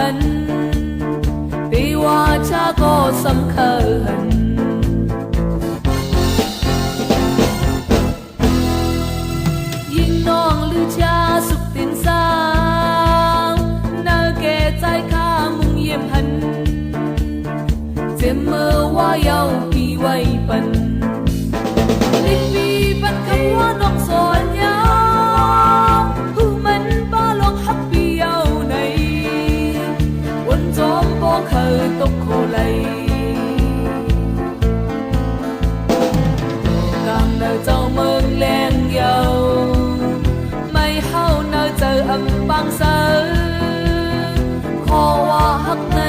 คัญปีว่าชาก็สำคัญยิ่งน้องลือชาสุขตินสางนาเกใจข้ามุงเยี่ยมหันเจ็บเมื่อว่าเยาปีไว้ปันลิบปีปันคำว่าน้องสอนยาผู้มันป้าลองฮับปีเยาในวันจอมป้อเคยตกโคไลกลางเนอเจ้าเมืองแรงเยาไม่เฮาเนอเจออำบางเสอขอว่าฮักใน